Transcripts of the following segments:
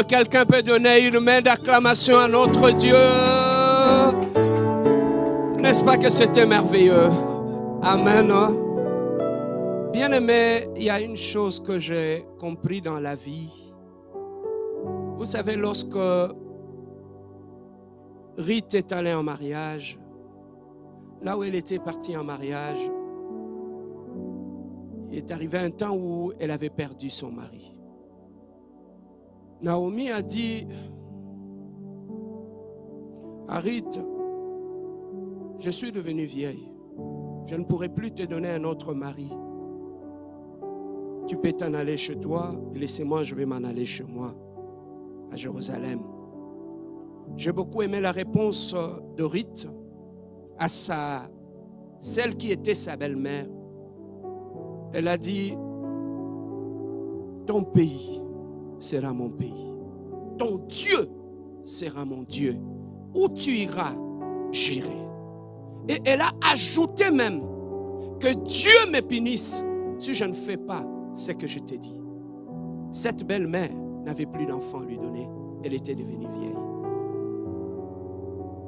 Quelqu'un peut donner une main d'acclamation à notre Dieu. N'est-ce pas que c'était merveilleux? Amen. Bien-aimé, il y a une chose que j'ai compris dans la vie. Vous savez, lorsque Ruth est allée en mariage, là où elle était partie en mariage, il est arrivé un temps où elle avait perdu son mari. Naomi a dit à Ruth, je suis devenue vieille. Je ne pourrai plus te donner un autre mari. Tu peux t'en aller chez toi et laissez-moi, je vais m'en aller chez moi, à Jérusalem. J'ai beaucoup aimé la réponse de Ruth à celle qui était sa belle-mère. Elle a dit, ton pays sera mon pays. Ton Dieu sera mon Dieu. Où tu iras, j'irai. Et elle a ajouté même que Dieu me punisse si je ne fais pas ce que je t'ai dit. Cette belle-mère n'avait plus d'enfant à lui donner. Elle était devenue vieille.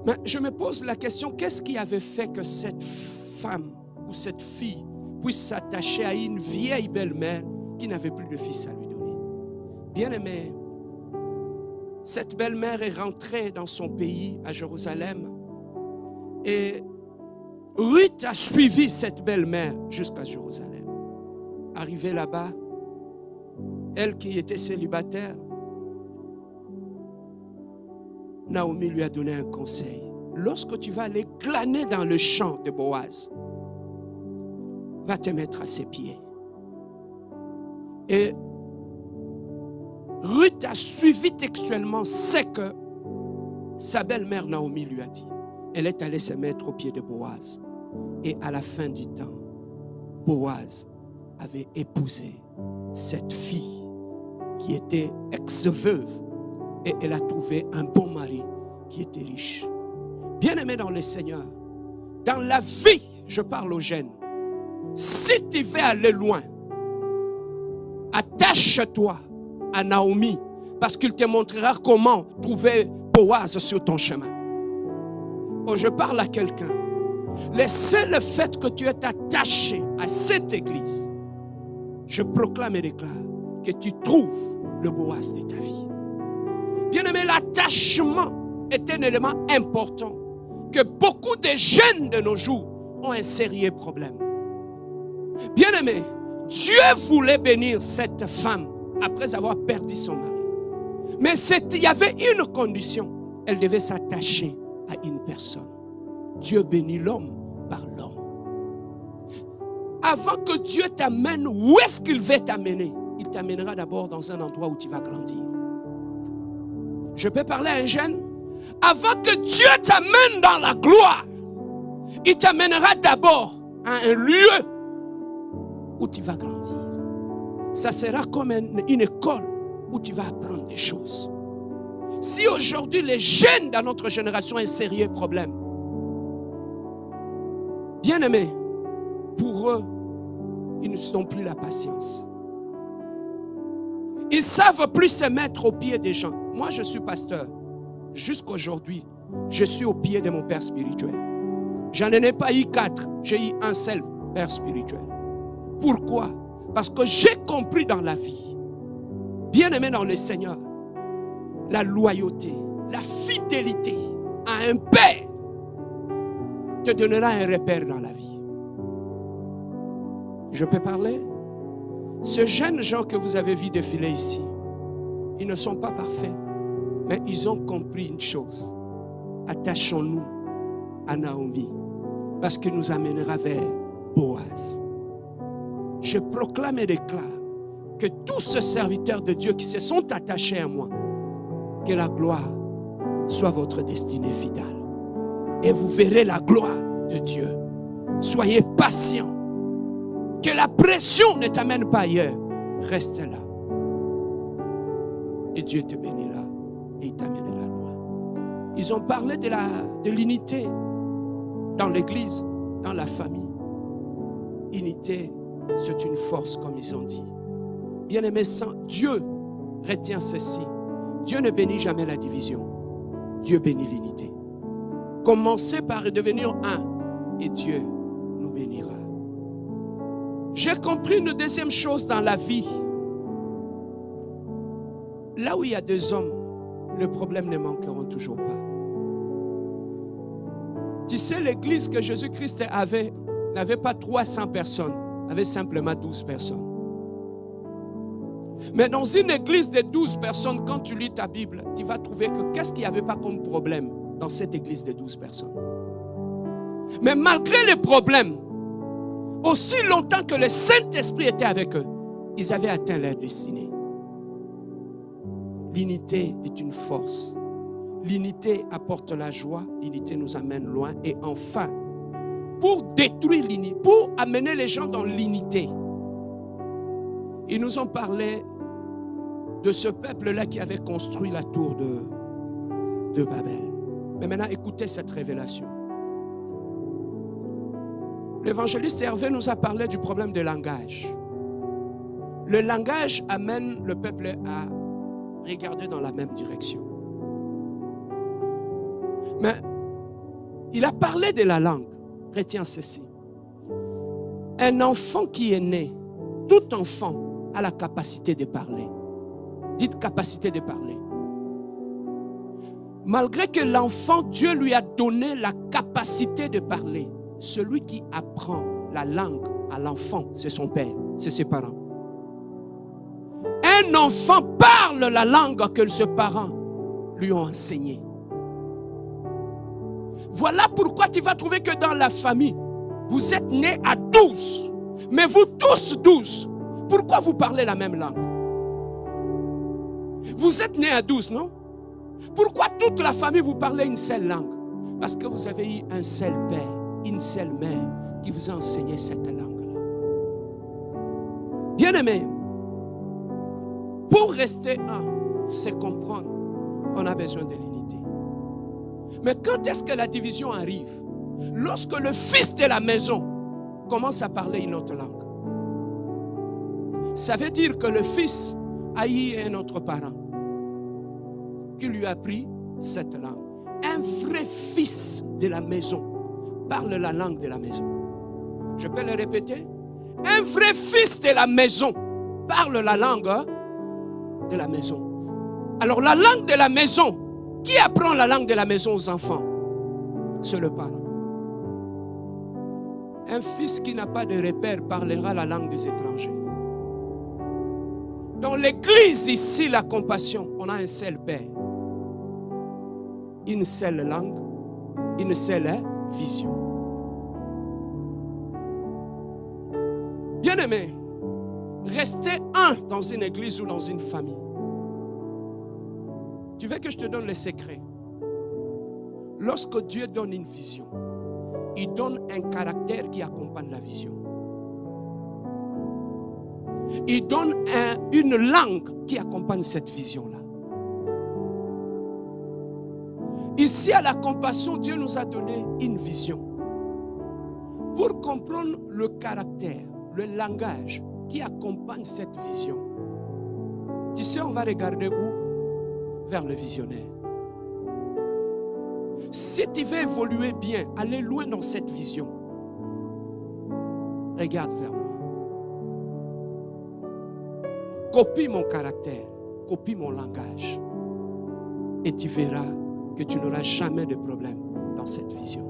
Mais je me pose la question, qu'est-ce qui avait fait que cette femme ou cette fille puisse s'attacher à une vieille belle-mère qui n'avait plus de fils à lui donner? Bien-aimé, cette belle-mère est rentrée dans son pays, à Jérusalem, et Ruth a suivi cette belle-mère jusqu'à Jérusalem. Arrivée là-bas, elle qui était célibataire, Naomi lui a donné un conseil. Lorsque tu vas aller glaner dans le champ de Boaz, va te mettre à ses pieds. Et Ruth a suivi textuellement ce que sa belle-mère Naomi lui a dit. Elle est allée se mettre aux pieds de Boaz. Et à la fin du temps, Boaz avait épousé cette fille qui était ex-veuve. Et elle a trouvé un bon mari qui était riche. Bien-aimé dans le Seigneur, dans la vie, je parle aux jeunes, si tu veux aller loin, attache-toi à Naomi, parce qu'il te montrera comment trouver Boaz sur ton chemin. Oh, je parle à quelqu'un. Laissez le fait que tu es attaché à cette église. Je proclame et déclare que tu trouves le Boaz de ta vie. Bien-aimé, l'attachement est un élément important que beaucoup de jeunes de nos jours ont un sérieux problème. Bien-aimé, Dieu voulait bénir cette femme après avoir perdu son mari. Mais il y avait une condition. Elle devait s'attacher à une personne. Dieu bénit l'homme par l'homme. Avant que Dieu t'amène où est-ce qu'il veut t'amener, il t'amènera d'abord dans un endroit où tu vas grandir. Je peux parler à un jeune. Avant que Dieu t'amène dans la gloire, il t'amènera d'abord à un lieu où tu vas grandir. Ça sera comme une école où tu vas apprendre des choses. Si aujourd'hui les jeunes dans notre génération ont un sérieux problème, bien aimés, pour eux, ils n'ont plus la patience. Ils ne savent plus se mettre aux pieds des gens. Moi, je suis pasteur. Jusqu'aujourd'hui, je suis au pied de mon père spirituel. Je n'en ai pas eu 4, j'ai eu un seul père spirituel. Pourquoi? Parce que j'ai compris dans la vie, bien aimé dans le Seigneur, la loyauté, la fidélité à un père te donnera un repère dans la vie. Je peux parler? Ces jeunes gens que vous avez vus défiler ici, ils ne sont pas parfaits, mais ils ont compris une chose. Attachons-nous à Naomi, parce qu'il nous amènera vers Boaz. Je proclame et déclare que tous ces serviteurs de Dieu qui se sont attachés à moi, que la gloire soit votre destinée fidèle. Et vous verrez la gloire de Dieu. Soyez patients. Que la pression ne t'amène pas ailleurs. Reste là. Et Dieu te bénira et il t'amènera loin. Ils ont parlé de l'unité dans l'église, dans la famille. Unité, c'est une force comme ils ont dit. Bien-aimé, Dieu retient ceci. Dieu ne bénit jamais la division. Dieu bénit l'unité. Commencez par devenir un et Dieu nous bénira. J'ai compris une deuxième chose dans la vie. Là où il y a deux hommes, les problèmes ne manqueront toujours pas. Tu sais, l'église que Jésus-Christ avait n'avait pas 300 personnes, avait simplement 12 personnes. Mais dans une église de 12 personnes, quand tu lis ta Bible, tu vas trouver que qu'est-ce qu'il n'y avait pas comme problème dans cette église de 12 personnes. Mais malgré les problèmes, aussi longtemps que le Saint-Esprit était avec eux, ils avaient atteint leur destinée. L'unité est une force. L'unité apporte la joie, l'unité nous amène loin. Et enfin, pour détruire l'unité, pour amener les gens dans l'unité, ils nous ont parlé de ce peuple-là qui avait construit la tour de Babel. Mais maintenant, écoutez cette révélation. L'évangéliste Hervé nous a parlé du problème du langage. Le langage amène le peuple à regarder dans la même direction. Mais il a parlé de la langue. Retiens ceci. Un enfant qui est né, tout enfant a la capacité de parler. Dites capacité de parler. Malgré que l'enfant, Dieu lui a donné la capacité de parler, celui qui apprend la langue à l'enfant, c'est son père, c'est ses parents. Un enfant parle la langue que ses parents lui ont enseignée. Voilà pourquoi tu vas trouver que dans la famille, vous êtes nés à 12, mais vous tous 12, pourquoi vous parlez la même langue? Vous êtes nés à 12, non? Pourquoi toute la famille vous parlez une seule langue? Parce que vous avez eu un seul père, une seule mère qui vous a enseigné cette langue-là. Bien-aimés, pour rester un, c'est comprendre, on a besoin de l'unité. Mais quand est-ce que la division arrive? Lorsque le fils de la maison commence à parler une autre langue. Ça veut dire que le fils a eu un autre parent qui lui a appris cette langue. Un vrai fils de la maison parle la langue de la maison. Je peux le répéter? Un vrai fils de la maison parle la langue de la maison. Alors la langue de la maison, qui apprend la langue de la maison aux enfants? C'est le parent. Un fils qui n'a pas de repère parlera la langue des étrangers. Dans l'église ici, la compassion, on a un seul père. Une seule langue, une seule vision. Bien-aimés, restez un dans une église ou dans une famille. Tu veux que je te donne le secret? Lorsque Dieu donne une vision, il donne un caractère qui accompagne la vision. Il donne une langue qui accompagne cette vision-là. Ici, à la compassion, Dieu nous a donné une vision. Pour comprendre le caractère, le langage qui accompagne cette vision, tu sais, on va regarder où? Vers le visionnaire. Si tu veux évoluer bien, aller loin dans cette vision, regarde vers moi. Copie mon caractère, copie mon langage, et tu verras que tu n'auras jamais de problème dans cette vision.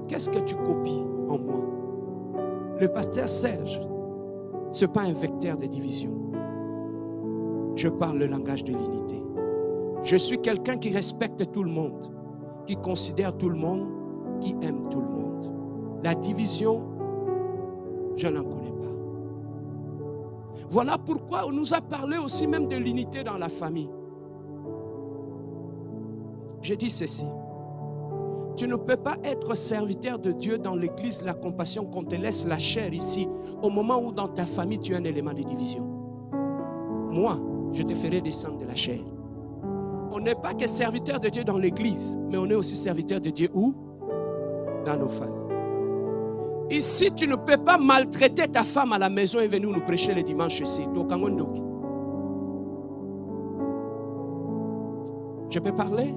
Qu'est-ce que tu copies en moi? Le pasteur Serge, ce n'est pas un vecteur de division. Je parle le langage de l'unité. Je suis quelqu'un qui respecte tout le monde, qui considère tout le monde, qui aime tout le monde. La division, je n'en connais pas. Voilà pourquoi on nous a parlé aussi même de l'unité dans la famille. Je dis ceci. Tu ne peux pas être serviteur de Dieu dans l'église, la compassion, qu'on te laisse la chair ici, au moment où dans ta famille tu as un élément de division. Moi, je te ferai descendre de la chair. On n'est pas que serviteur de Dieu dans l'église, mais on est aussi serviteur de Dieu où? Dans nos familles. Ici, tu ne peux pas maltraiter ta femme à la maison et venir nous prêcher le dimanche ici. Je peux parler?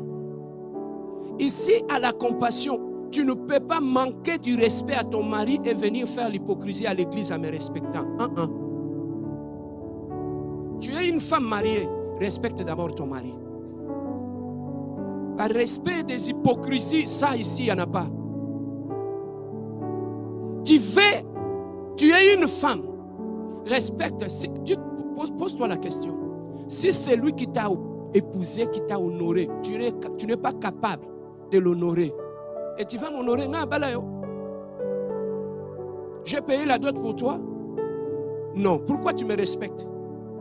Ici, à la compassion, tu ne peux pas manquer du respect à ton mari et venir faire l'hypocrisie à l'église en me respectant. Tu es une femme mariée, respecte d'abord ton mari. Par respect des hypocrisies, ça ici, il n'y en a pas. Tu es une femme, respecte. Pose-toi la question. Si c'est lui qui t'a épousé, qui t'a honoré, tu n'es pas capable de l'honorer. Et tu vas m'honorer. J'ai payé la dot pour toi? Non. Pourquoi tu me respectes?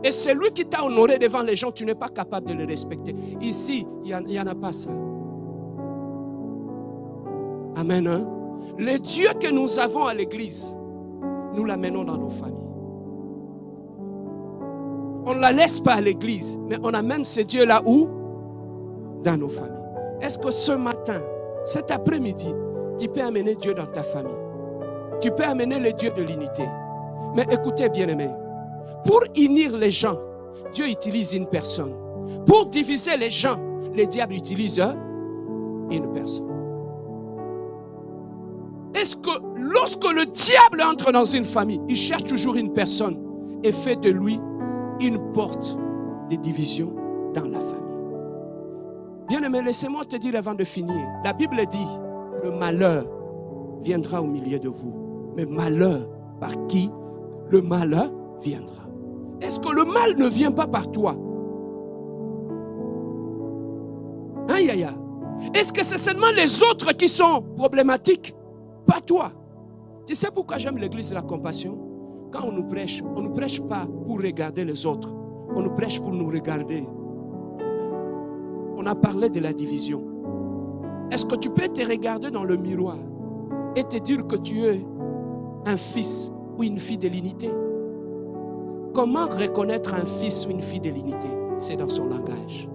Et c'est lui qui t'a honoré devant les gens, tu n'es pas capable de le respecter. Ici, il n'y en a pas ça. Amen. Hein? Le Dieu que nous avons à l'église, nous l'amenons dans nos familles. On ne la laisse pas à l'église, mais on amène ce Dieu là où? Dans nos familles. Est-ce que ce matin, cet après-midi, tu peux amener Dieu dans ta famille? Tu peux amener le Dieu de l'unité. Mais écoutez, bien-aimés, pour unir les gens, Dieu utilise une personne. Pour diviser les gens, le diable utilise une personne. Est-ce que lorsque le diable entre dans une famille, il cherche toujours une personne et fait de lui une porte de division dans la famille? Bien-aimé, laissez-moi te dire avant de finir. La Bible dit, le malheur viendra au milieu de vous. Mais malheur, par qui le malheur viendra? Est-ce que le mal ne vient pas par toi? Aïe, aïe, aïe. Est-ce que c'est seulement les autres qui sont problématiques? Pas toi. Tu sais pourquoi j'aime l'église de la compassion? Quand on nous prêche pas pour regarder les autres. On nous prêche pour nous regarder. On a parlé de la division. Est-ce que tu peux te regarder dans le miroir et te dire que tu es un fils ou une fille de l'unité? Comment reconnaître un fils ou une fille de l'unité? C'est dans son langage.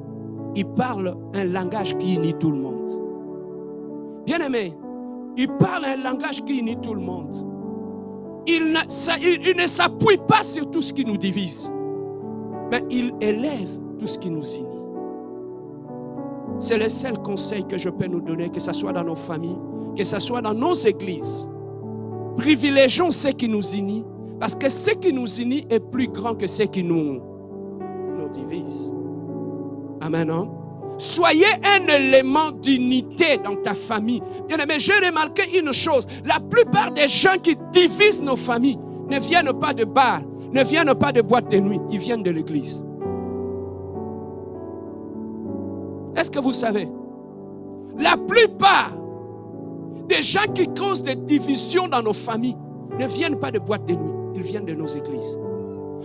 Il parle un langage qui unit tout le monde. Bien-aimé, il parle un langage qui unit tout le monde. Il ne s'appuie pas sur tout ce qui nous divise, mais il élève tout ce qui nous unit. C'est le seul conseil que je peux nous donner, que ce soit dans nos familles, que ce soit dans nos églises. Privilégions ce qui nous unit, parce que ce qui nous unit est plus grand que ce qui nous divise. Amen. Hein? Soyez un élément d'unité dans ta famille. Bien-aimé, j'ai remarqué une chose. La plupart des gens qui divisent nos familles ne viennent pas de bars, ne viennent pas de boîtes de nuit. Ils viennent de l'église. Est-ce que vous savez? La plupart des gens qui causent des divisions dans nos familles ne viennent pas de boîtes de nuit. Ils viennent de nos églises.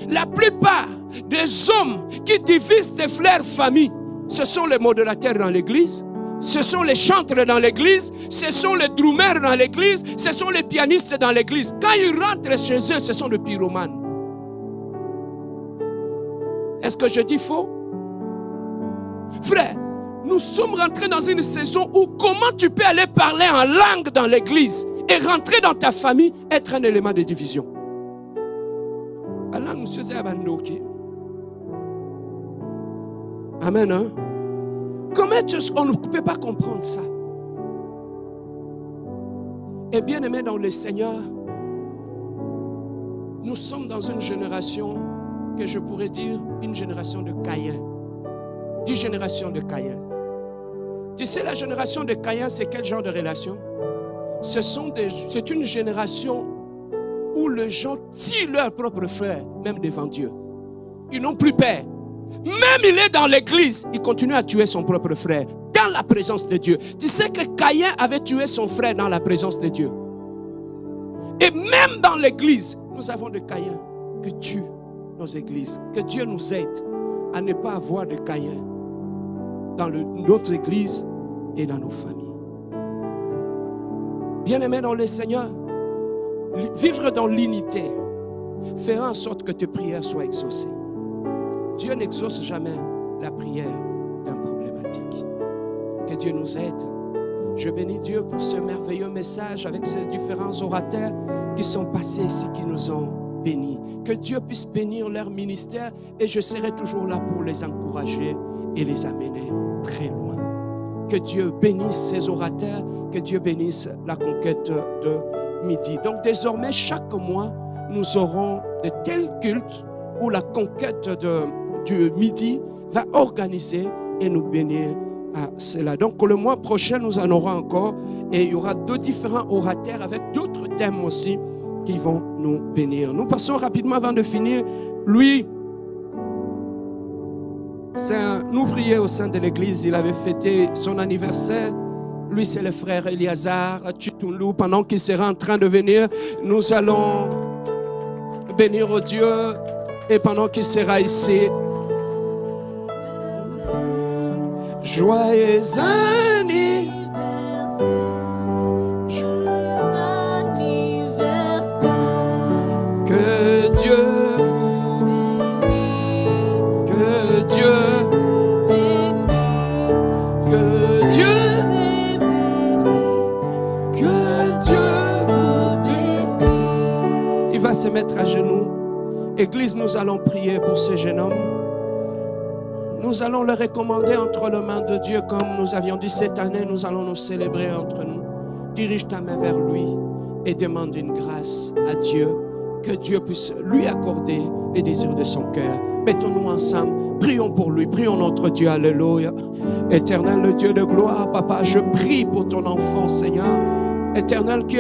La plupart des hommes qui divisent des frères familles, ce sont les modérateurs dans l'église, ce sont les chantres dans l'église, ce sont les drummers dans l'église, ce sont les pianistes dans l'église. Quand ils rentrent chez eux, ce sont les pyromanes. Est-ce que je dis faux? Frère, nous sommes rentrés dans une saison où comment tu peux aller parler en langue dans l'église et rentrer dans ta famille, être un élément de division? Amen. Hein? Comment on ne peut pas comprendre ça? Et bien aimé dans le Seigneur, nous sommes dans une génération que je pourrais dire une génération de Caïn. 10 générations de Caïn. Tu sais, la génération de Caïn, c'est quel genre de relation? C'est une génération où les gens tuent leurs propres frères, même devant Dieu. Ils n'ont plus peur. Même il est dans l'église, il continue à tuer son propre frère dans la présence de Dieu. Tu sais que Caïn avait tué son frère dans la présence de Dieu. Et même dans l'église, nous avons des Caïns qui tuent nos églises. Que Dieu nous aide à ne pas avoir de Caïns dans notre église et dans nos familles. Bien-aimés dans le Seigneur, vivre dans l'unité fera en sorte que tes prières soient exaucées. Dieu n'exauce jamais la prière d'un problématique. Que Dieu nous aide. Je bénis Dieu pour ce merveilleux message avec ces différents orateurs qui sont passés ici, qui nous ont bénis. Que Dieu puisse bénir leur ministère et je serai toujours là pour les encourager et les amener très loin. Que Dieu bénisse ces orateurs, que Dieu bénisse la conquête de midi. Donc désormais, chaque mois, nous aurons de tels cultes où la conquête du midi va organiser et nous bénir à cela. Donc le mois prochain, nous en aurons encore et il y aura 2 différents orateurs avec d'autres thèmes aussi qui vont nous bénir. Nous passons rapidement avant de finir. Lui, c'est un ouvrier au sein de l'église. Il avait fêté son anniversaire. Lui, c'est le frère Eliazar Chitunlu. Pendant qu'il sera en train de venir, nous allons bénir au Dieu. Et pendant qu'il sera ici, joyeux anniversaire. Que Dieu se mettre à genoux. Église, nous allons prier pour ce jeune homme. Nous allons le recommander entre les mains de Dieu, comme nous avions dit cette année, nous allons nous célébrer entre nous. Dirige ta main vers lui et demande une grâce à Dieu, que Dieu puisse lui accorder les désirs de son cœur. Mettons-nous ensemble, prions pour lui, prions notre Dieu, alléluia. Éternel, le Dieu de gloire, Papa, je prie pour ton enfant, Seigneur. Éternel, qui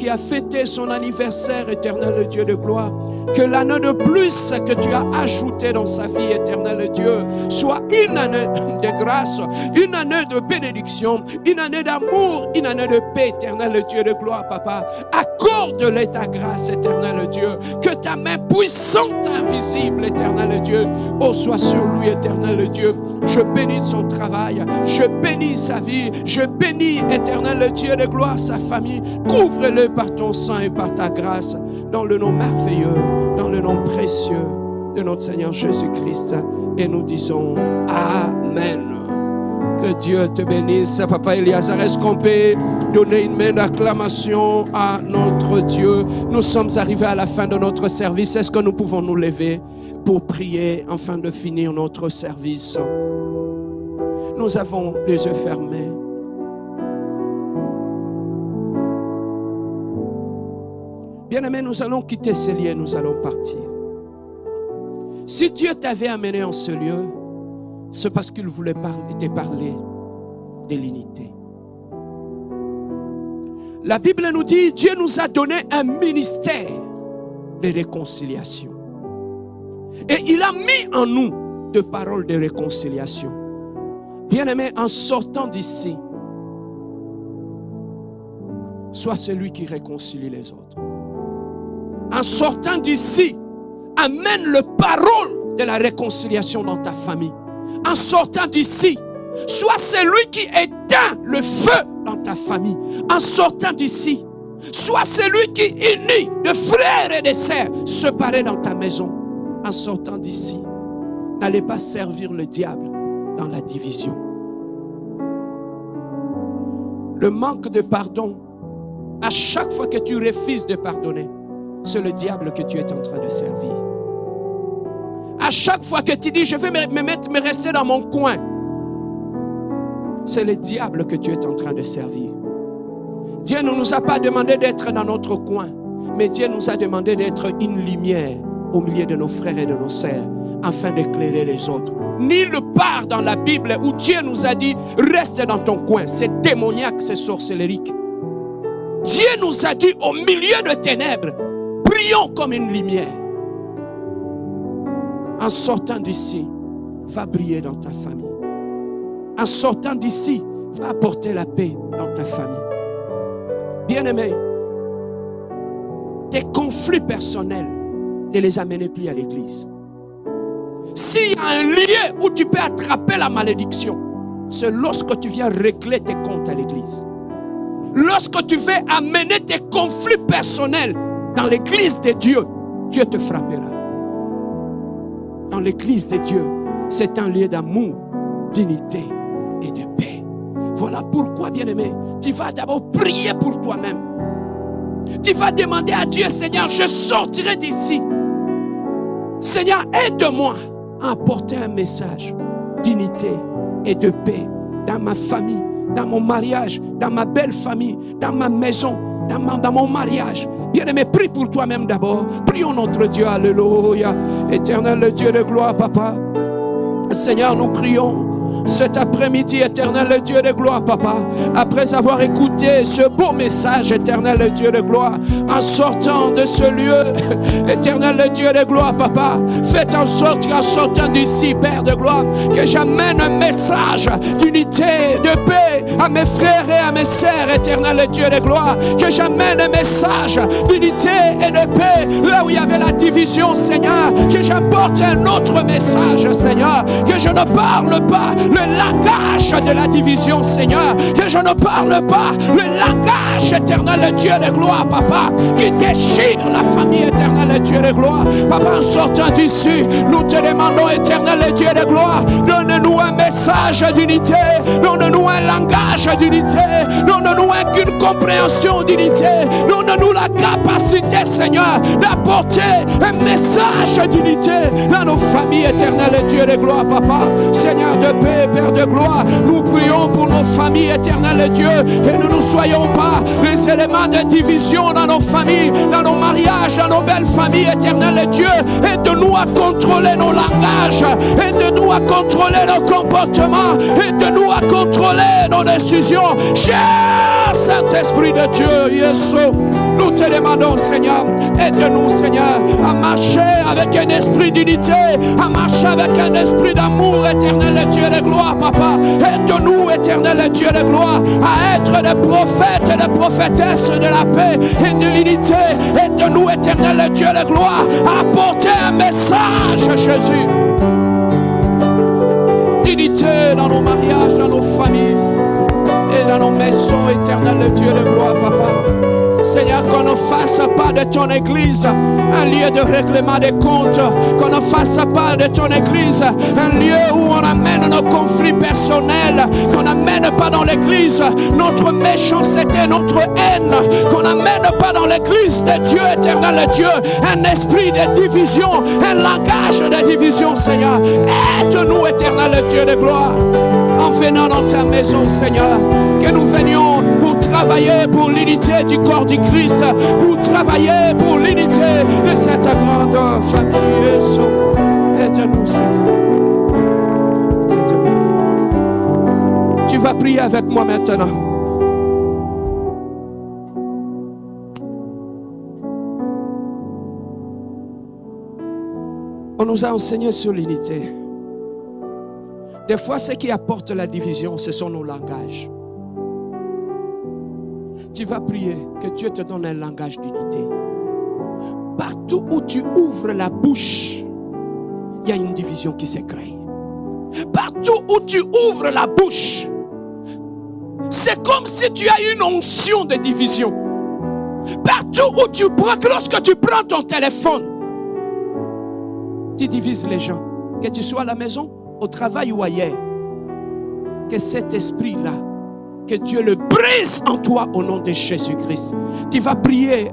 a fêté son anniversaire, Éternel, le Dieu de gloire, que l'année de plus que tu as ajouté dans sa vie, Éternel Dieu, soit une année de grâce, une année de bénédiction, une année d'amour, une année de paix, Éternel Dieu de gloire, Papa. Accorde-le ta grâce, Éternel Dieu, que ta main puissante, invisible, Éternel Dieu, soit sur lui, Éternel Dieu. Je bénis son travail, je bénis sa vie, je bénis, Éternel Dieu de gloire, sa famille. Couvre-le par ton sang et par ta grâce, dans le nom merveilleux, dans le nom précieux de notre Seigneur Jésus-Christ. Et nous disons Amen. Que Dieu te bénisse. Papa Eliazar, est-ce qu'on peut donner une main d'acclamation à notre Dieu? Nous sommes arrivés à la fin de notre service. Est-ce que nous pouvons nous lever pour prier afin de finir notre service? Nous avons les yeux fermés. Bien-aimés, nous allons quitter ce lieu, nous allons partir. Si Dieu t'avait amené en ce lieu, c'est parce qu'il voulait te parler de l'unité. La Bible nous dit, Dieu nous a donné un ministère de réconciliation. Et il a mis en nous de paroles de réconciliation. Bien-aimés, en sortant d'ici, sois celui qui réconcilie les autres. En sortant d'ici, amène le parole de la réconciliation dans ta famille. En sortant d'ici, sois celui qui éteint le feu dans ta famille. En sortant d'ici, sois celui qui unit de frères et de sœurs séparés dans ta maison. En sortant d'ici, n'allez pas servir le diable dans la division. Le manque de pardon, à chaque fois que tu refuses de pardonner, c'est le diable que tu es en train de servir. À chaque fois que tu dis, je vais me rester dans mon coin, c'est le diable que tu es en train de servir. Dieu ne nous a pas demandé d'être dans notre coin, mais Dieu nous a demandé d'être une lumière au milieu de nos frères et de nos sœurs, afin d'éclairer les autres. Nulle part dans la Bible où Dieu nous a dit, reste dans ton coin. C'est démoniaque, c'est sorcellerique. Dieu nous a dit, au milieu de ténèbres, brillons comme une lumière. En sortant d'ici, va briller dans ta famille. En sortant d'ici, va apporter la paix dans ta famille. Bien-aimés, tes conflits personnels, ne les amenez plus à l'église. S'il y a un lieu où tu peux attraper la malédiction, c'est lorsque tu viens régler tes comptes à l'église. Lorsque tu veux amener tes conflits personnels dans l'église de Dieu, Dieu te frappera. Dans l'église de Dieu, c'est un lieu d'amour, d'unité et de paix. Voilà pourquoi, bien-aimé, tu vas d'abord prier pour toi-même. Tu vas demander à Dieu, Seigneur, je sortirai d'ici. Seigneur, aide-moi à apporter un message d'unité et de paix dans ma famille, dans mon mariage, dans ma belle famille, dans ma maison, dans mon mariage. Bien-aimé, prie pour toi-même d'abord. Prions notre Dieu, alléluia. Éternel Dieu de gloire, Papa. Seigneur, nous prions cet après-midi, éternel Dieu de gloire, Papa, après avoir écouté ce beau message, éternel Dieu de gloire, en sortant de ce lieu, éternel Dieu de gloire, Papa, faites en sorte qu'en sortant d'ici, Père de gloire, que j'amène un message d'unité, de paix à mes frères et à mes sœurs, éternel Dieu de gloire, que j'amène un message d'unité et de paix là où il y avait la division, Seigneur, que j'apporte un autre message, Seigneur, que je ne parle pas le langage de la division, Seigneur, que je ne parle pas le langage éternel Dieu de gloire, Papa, qui déchire la famille, éternel Dieu de gloire. Papa, en sortant d'ici, nous te demandons, éternel Dieu de gloire, donne-nous un message d'unité, donne-nous un langage d'unité, donne-nous une compréhension d'unité, donne-nous la capacité, Seigneur, d'apporter un message d'unité dans nos familles, éternel Dieu de gloire, Papa. Seigneur de paix, Père de gloire, nous prions pour nos familles, éternel Dieu, que nous ne soyons pas les éléments de division dans nos familles, dans nos mariages, dans nos belles familles, éternel Dieu. Aide-nous à contrôler nos langages, aide-nous à contrôler nos comportements, aide-nous à contrôler nos décisions. Cher Saint-Esprit de Dieu, Jésus, nous te demandons, Seigneur, aide-nous, Seigneur, à marcher avec un esprit d'unité, à marcher avec un esprit d'amour, éternel Dieu de gloire, Papa. Aide-nous, éternel Dieu de gloire, à être des prophètes et des prophétesses de la paix et de l'unité. Aide-nous, éternel Dieu de gloire, à apporter un message, Jésus, d'unité dans nos mariages, dans nos familles et dans nos maisons, éternel Dieu de gloire, Papa. Seigneur, qu'on ne fasse pas de ton église un lieu de règlement des comptes, qu'on ne fasse pas de ton église un lieu où on amène nos conflits personnels, qu'on n'amène pas dans l'église notre méchanceté, notre haine, qu'on n'amène pas dans l'église de Dieu, éternel Dieu, un esprit de division, un langage de division, Seigneur. Aide-nous, éternel Dieu de gloire, en venant dans ta maison, Seigneur, que nous venions pour travailler pour l'unité du corps du Christ, pour travailler pour l'unité de cette grande famille. Aide-nous, Seigneur. Aide-nous. Tu vas prier avec moi maintenant. On nous a enseigné sur l'unité. Des fois, ce qui apporte la division, ce sont nos langages. Tu vas prier que Dieu te donne un langage d'unité. Partout où tu ouvres la bouche, il y a une division qui se crée. Partout où tu ouvres la bouche, c'est comme si tu as une onction de division. Partout où tu prends, lorsque tu prends ton téléphone, tu divises les gens. Que tu sois à la maison, au travail ou ailleurs, que cet esprit-là, que Dieu le brise en toi au nom de Jésus-Christ. Tu vas prier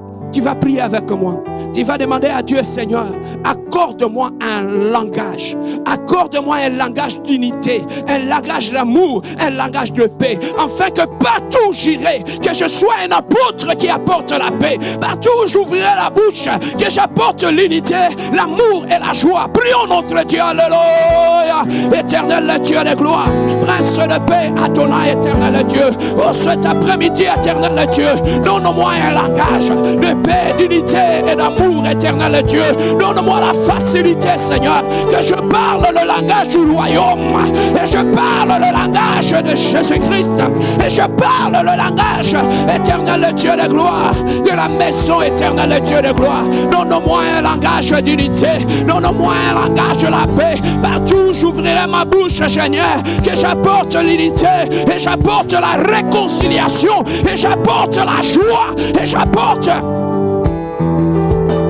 avec moi. Tu vas demander à Dieu, Seigneur, accorde-moi un langage. Accorde-moi un langage d'unité, un langage d'amour, un langage de paix. Afin que partout où j'irai, que je sois un apôtre qui apporte la paix. Partout où j'ouvrirai la bouche, que j'apporte l'unité, l'amour et la joie. Prions notre Dieu, alléluia. Éternel Dieu de gloire, prince de paix, Adonai, éternel Dieu. Oh, cet après-midi, éternel Dieu, donne-moi un langage de paix, d'unité et d'amour, éternel Dieu. Donne-moi la facilité, Seigneur, que je parle le langage du royaume, et je parle le langage de Jésus-Christ, et je parle le langage, éternel Dieu de gloire, de la maison, éternel Dieu de gloire. Donne-moi un langage d'unité, donne-moi un langage de la paix. Partout où j'ouvrirai ma bouche, Seigneur, que j'apporte l'unité, et j'apporte la réconciliation, et j'apporte la joie, et j'apporte,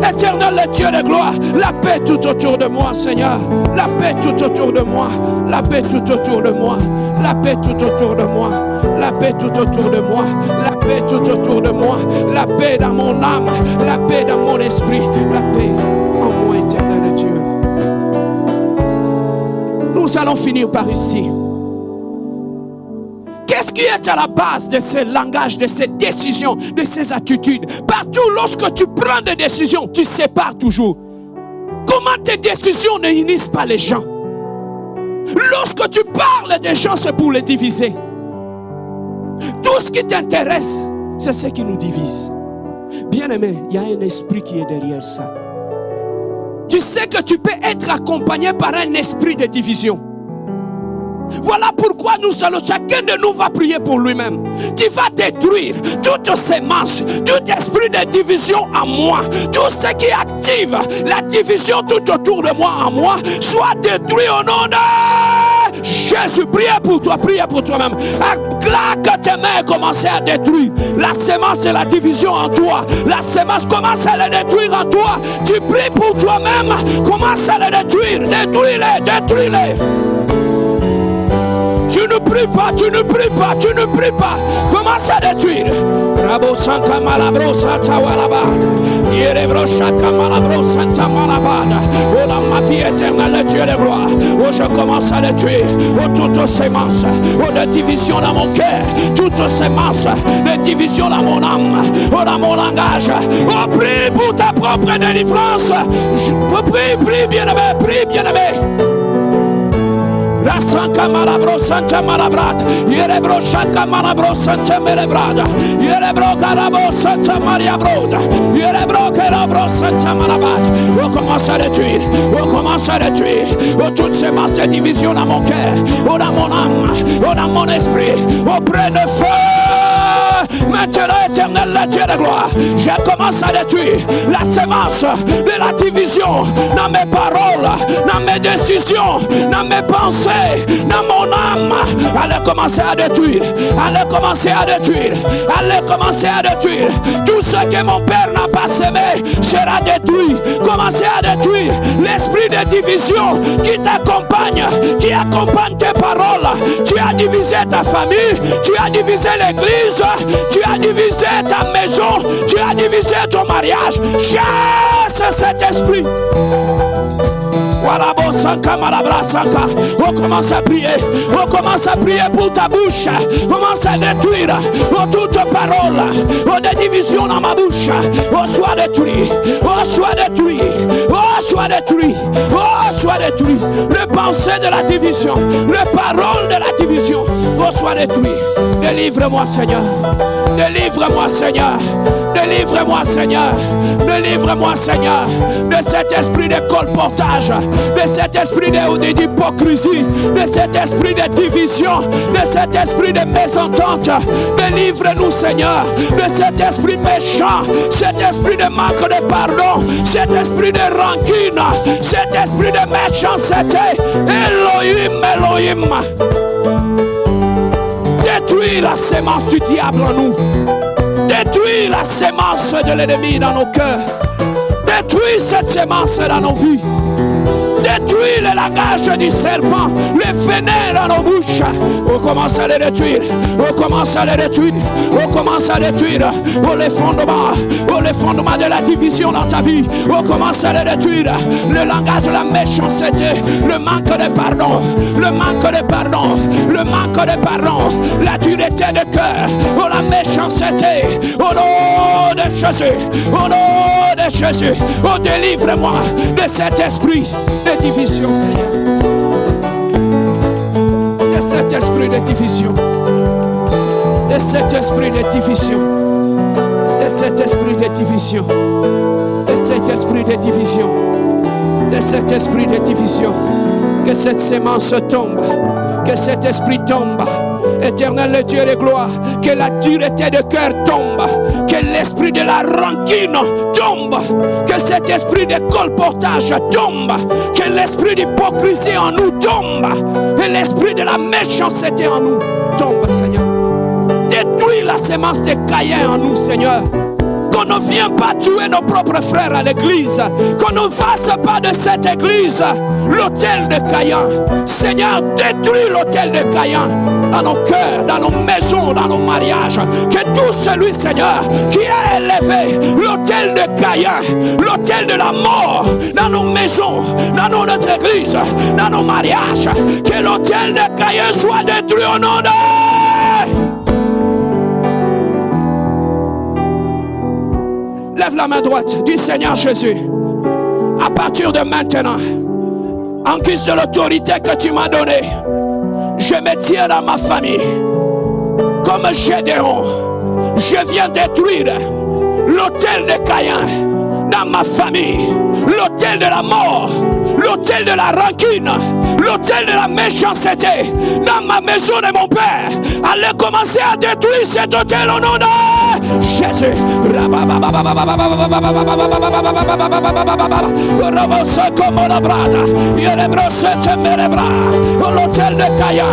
éternel Dieu de gloire, la paix tout autour de moi, Seigneur. La paix tout autour de moi. La paix tout autour de moi. La paix tout autour de moi. La paix tout autour de moi. La paix tout autour de moi. La paix dans mon âme. La paix dans mon esprit. La paix en moi, éternel Dieu. Nous allons finir par ici. Qu'est-ce qui est à la base de ce langage, de ces décisions, de ces attitudes? Partout, lorsque tu prends des décisions, tu sépares toujours. Comment tes décisions ne unissent pas les gens? Lorsque tu parles des gens, c'est pour les diviser. Tout ce qui t'intéresse, c'est ce qui nous divise. Bien-aimé, il y a un esprit qui est derrière ça. Tu sais que tu peux être accompagné par un esprit de division. Voilà pourquoi nous allons, chacun de nous va prier pour lui-même. Tu vas détruire toutes ces manches, tout esprit de division en moi, tout ce qui active la division tout autour de moi en moi, soit détruit au nom de Jésus. Prie pour toi, prie pour toi-même. Claque tes mains et commence à détruire la sémence de la division en toi. La sémence, commence à la détruire en toi. Tu pries pour toi-même, commence à la détruire. Détruis-les, détruis-les. Tu ne pries pas, tu ne pries pas, tu ne pries pas. Commence à détruire. Rabo Santa Malabro Santa Walabada. Yerebro Shaka Malabro Santa Malabada. Oh la ma vie éternelle, le Dieu de gloire. Oh, je commence à détruire. Oh, toutes ces semences. Oh, de division dans mon cœur. Toutes ces semences de division dans mon âme. Oh, dans mon langage. Oh, prie pour ta propre délivrance. Prie, bien-aimé, prie, bien-aimé. Rasanka malabro santa malabrat, yerebro shaka malabro santa melebrada, yerebro carabo santa maria broda, yerebro carabo santa malabat. On commence à détruire, on commence à détruire, toutes ces masses de division dans mon cœur, dans mon âme, dans mon esprit, auprès de feu. Maintenant, éternel, le Dieu de gloire, je commence à détruire la sémence de la division dans mes paroles, dans mes décisions, dans mes pensées, dans mon âme. Allez commencer à détruire, allez commencer à détruire, allez commencer à détruire. Tout ce que mon Père n'a pas semé sera détruit. Commencez à détruire l'esprit de division qui t'accompagne, qui accompagne tes paroles. Tu as divisé ta famille, tu as divisé l'église, tu as divisé ta maison, tu as divisé ton mariage. Chasse cet esprit. On commence à prier. On commence à prier pour ta bouche. Commence à détruire toute parole. Des divisions dans ma bouche. Oh, sois détruit. Oh, sois détruit. Oh, sois détruit. Oh, sois détruit. Le pensée de la division. Le parole de la division. Oh, sois détruit. Délivre-moi, Seigneur. Délivre-moi, Seigneur. Délivre-moi, Seigneur. Délivre-moi, Seigneur, de cet esprit de colportage, de cet esprit d'hypocrisie, de cet esprit de division, de cet esprit de mésentente. Délivre-nous, Seigneur, de cet esprit méchant, cet esprit de manque de pardon, cet esprit de rancune, cet esprit de méchanceté. Elohim, Elohim. Détruis la sémence du diable en nous. Détruis la sémence de l'ennemi dans nos cœurs. Détruis cette sémence dans nos vies. Détruis le langage du serpent, le venin dans nos bouches. On commence à les détruire. On commence à les détruire. On commence à détruire les fondements de la division dans ta vie. On commence à les détruire. Le langage de la méchanceté, le manque de pardon, le manque de pardon, le manque de pardon, la dureté de cœur, la méchanceté. Au nom de Jésus, au nom de Jésus, délivre-moi de cet esprit de division, Seigneur. De cet esprit de division. De cet esprit de division. De cet esprit de division. De cet esprit de division. De cet esprit de division. Que cette sémence tombe. Que cet esprit tombe. Éternel le Dieu de gloire, que la dureté de cœur tombe, que l'esprit de la rancune tombe, que cet esprit de colportage tombe, que l'esprit d'hypocrisie en nous tombe, et l'esprit de la méchanceté en nous tombe, Seigneur. Détruis la sémence de Caïn en nous, Seigneur. Qu'on ne vienne pas tuer nos propres frères à l'église. Qu'on ne fasse pas de cette église l'autel de Caïn. Seigneur, détruis l'autel de Caïn dans nos cœurs, dans nos maisons, dans nos mariages. Que tout celui, Seigneur, qui a élevé l'autel de Caïn, l'autel de la mort dans nos maisons, dans notre église, dans nos mariages, que l'autel de Caïn soit détruit au nom de Lève la main droite. Dis Seigneur Jésus, à partir de maintenant, en guise de l'autorité que tu m'as donnée, je me tiens dans ma famille. Comme Gédéon, je viens détruire l'autel de Caïn dans ma famille, l'autel de la mort, l'autel de la rancune, l'autel de la méchanceté dans ma maison de mon père. Allez commencer à détruire cet autel au nom de Jésus. L'autel de Caïn,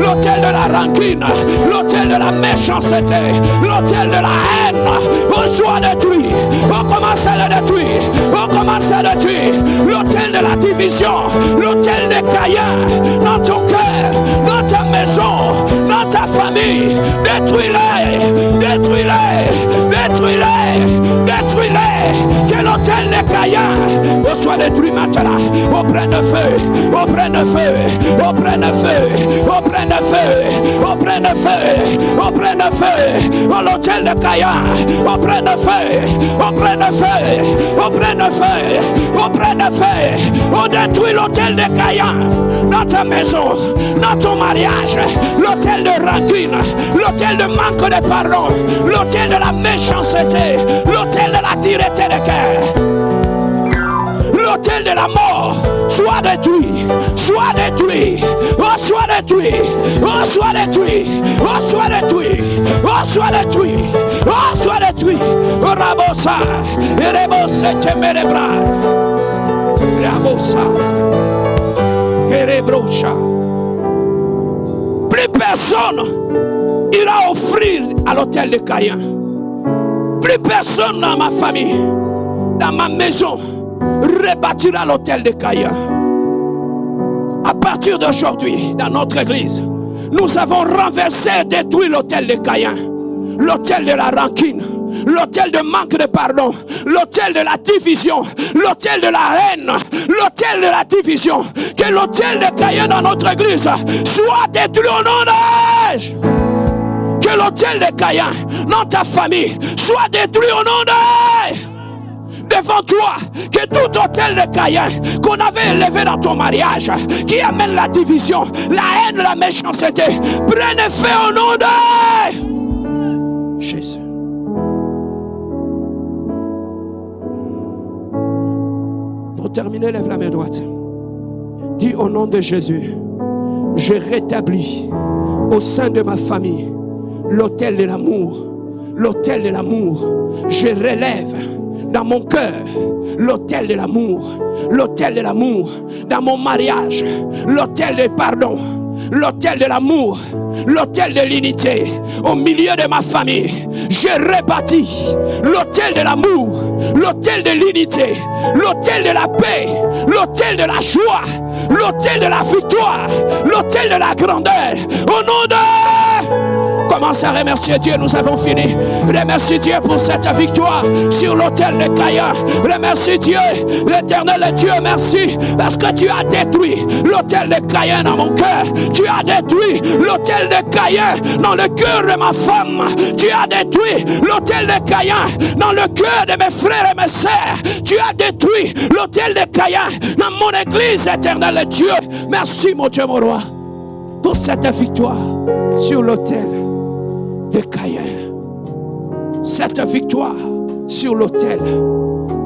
l'autel de la rancune, l'autel de la méchanceté, l'autel de la haine, on soit détruit. On commence à le détruire. On commence à détruire l'autel de la division, l'autel de Caïn dans ton cœur, dans ta maison, dans ta famille. Détruis-les, détruis-les, détruis-les, détruis-les. Que l'autel de Caïn soit détruit maintenant. On prenne feu, on prenne feu, on prenne feu, on prenne feu, on prenne feu, on prenne feu. L'autel de Caïn, on prenne feu, on prenne feu, on prenne feu, on prenne feu. On détruit l'autel de Caïn dans ta maison, dans ton mariage, l'autel de rancune, l'autel de manque de pardon, l'autel de la méchanceté, l'autel de la dureté de cœur. L'autel de la mort soit détruit, soit détruit, oh soit détruit, oh soit détruit, oh soit détruit, oh soit détruit, oh soit détruit. Rabosa, Rebosa, Temerebra, Rabosa, Kerebrocha. Plus personne ira offrir à l'autel de Caïn. Plus personne dans ma famille, dans ma maison, rebâtira l'autel de Caïn. À partir d'aujourd'hui, dans notre église, nous avons renversé et détruit l'autel de Caïn, l'autel de la rancune, l'autel de manque de pardon, l'autel de la division, l'autel de la haine, l'autel de la division. Que l'autel de Caïn dans notre église soit détruit au nom de Jésus. Que l'autel de Caïn dans ta famille soit détruit au nom de Jésus. Devant toi, que tout autel de Caïn qu'on avait élevé dans ton mariage, qui amène la division, la haine, la méchanceté, prenne feu au nom de Jésus. Pour terminer, lève la main droite. Dis au nom de Jésus, je rétablis au sein de ma famille l'autel de l'amour, l'autel de l'amour. Je relève dans mon cœur l'autel de l'amour, l'autel de l'amour dans mon mariage, l'autel de pardon, l'autel de l'amour, l'autel de l'unité au milieu de ma famille. Je rebâtis l'autel de l'amour, l'autel de l'unité, l'autel de la paix, l'autel de la joie, l'autel de la victoire, l'autel de la grandeur. Au nom de... Commence à remercier Dieu, nous avons fini. Remercie Dieu pour cette victoire sur l'autel de Caïn. Remercie Dieu, l'éternel Dieu, merci parce que tu as détruit l'autel de Caïn dans mon cœur. Tu as détruit l'autel de Caïn dans le cœur de ma femme. Tu as détruit l'autel de Caïn dans le cœur de mes frères et mes sœurs. Tu as détruit l'autel de Caïn dans mon église, éternel Dieu. Merci mon Dieu, mon roi, pour cette victoire sur l'autel de Caïn. Cette victoire sur l'autel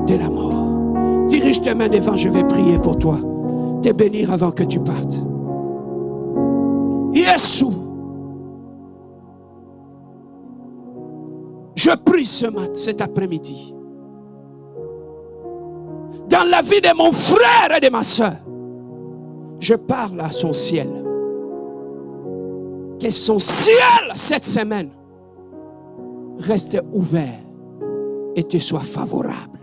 de la mort. Dirige tes mains devant, je vais prier pour toi. Te bénir avant que tu partes. Jésus, je prie cet après-midi dans la vie de mon frère et de ma soeur. Je parle à son ciel. Que son ciel cette semaine reste ouvert et te soit favorable.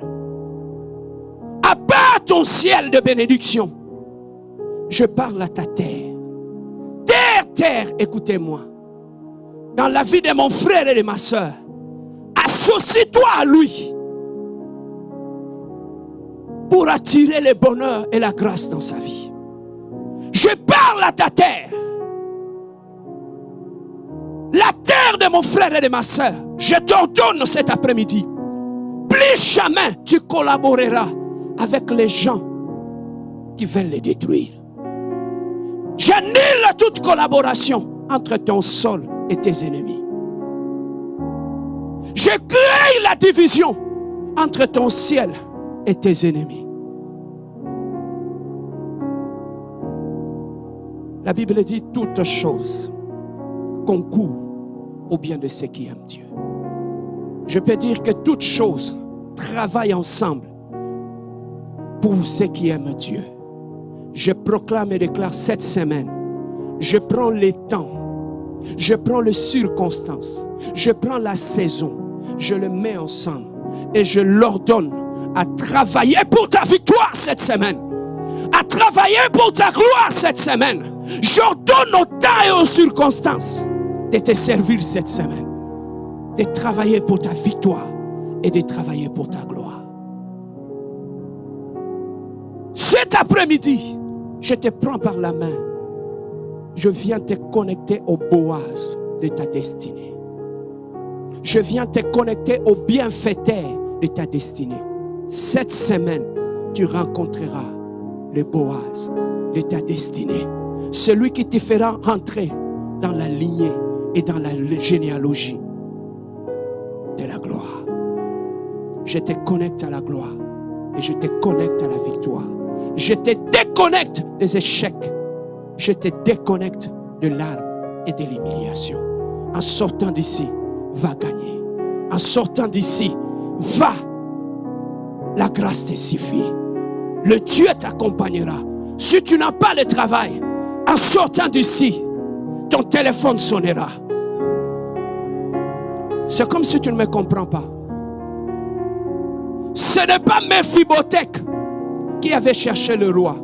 Abat ton ciel de bénédiction. Je parle à ta terre. Terre, écoutez-moi. Dans la vie de mon frère et de ma soeur, associe-toi à lui pour attirer le bonheur et la grâce dans sa vie. Je parle à ta terre. La terre de mon frère et de ma soeur, je t'ordonne cet après-midi. Plie plus jamais tu collaboreras avec les gens qui veulent les détruire. J'annule toute collaboration entre ton sol et tes ennemis. Je crée la division entre ton ciel et tes ennemis. La Bible dit toutes choses concourent au bien de ceux qui aiment Dieu. Je peux dire que toutes choses travaillent ensemble pour ceux qui aiment Dieu. Je proclame et déclare cette semaine, je prends les temps, je prends les circonstances, je prends la saison, je le mets ensemble et je l'ordonne à travailler pour ta victoire cette semaine, à travailler pour ta gloire cette semaine. J'ordonne au temps et aux circonstances de te servir cette semaine, de travailler pour ta victoire et de travailler pour ta gloire. Cet après-midi, je te prends par la main. Je viens te connecter au Boaz de ta destinée. Je viens te connecter au bienfaiteur de ta destinée. Cette semaine, tu rencontreras le Boaz de ta destinée. Celui qui te fera entrer dans la lignée et dans la généalogie de la gloire. Je te connecte à la gloire et je te connecte à la victoire. Je te déconnecte des échecs. Je te déconnecte de l'arme et de l'humiliation. En sortant d'ici, va gagner. En sortant d'ici, va. La grâce te suffit. Le Dieu t'accompagnera. Si tu n'as pas le travail, en sortant d'ici, ton téléphone sonnera. C'est comme si tu ne me comprends pas. Ce n'est pas Mephibosheth qui avait cherché le roi,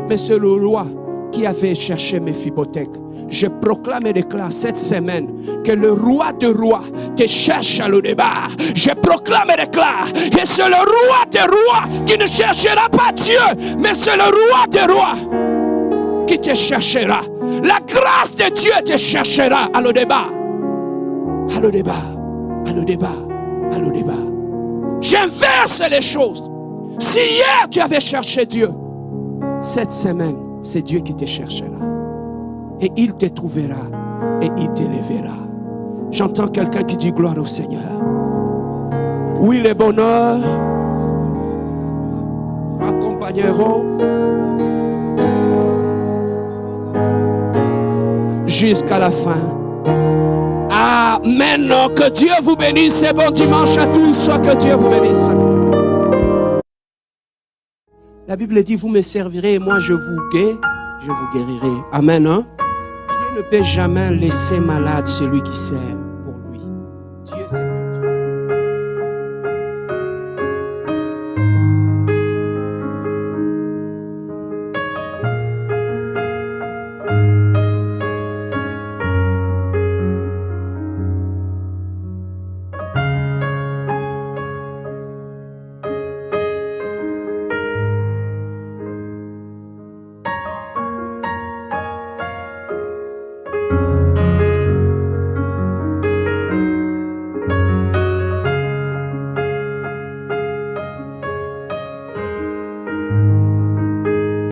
mais c'est le roi qui avait cherché Mephibosheth. Je proclame et déclare cette semaine que le roi de rois te cherche à l'au-départ. Je proclame et déclare que c'est le roi des rois qui ne cherchera pas Dieu, mais c'est le roi des rois qui te cherchera. La grâce de Dieu te cherchera à l'au-départ. À l'au-départ, à l'au-départ, à l'au-départ. J'inverse les choses. Si hier tu avais cherché Dieu, cette semaine, c'est Dieu qui te cherchera. Et il te trouvera et il t'élèvera. J'entends quelqu'un qui dit gloire au Seigneur. Oui, les bonheurs m'accompagneront jusqu'à la fin. Amen. Que Dieu vous bénisse et bon dimanche à tous. Que Dieu vous bénisse. La Bible dit, vous me servirez et moi je vous guérirai. Amen. Dieu ne peut jamais laisser malade celui qui sert.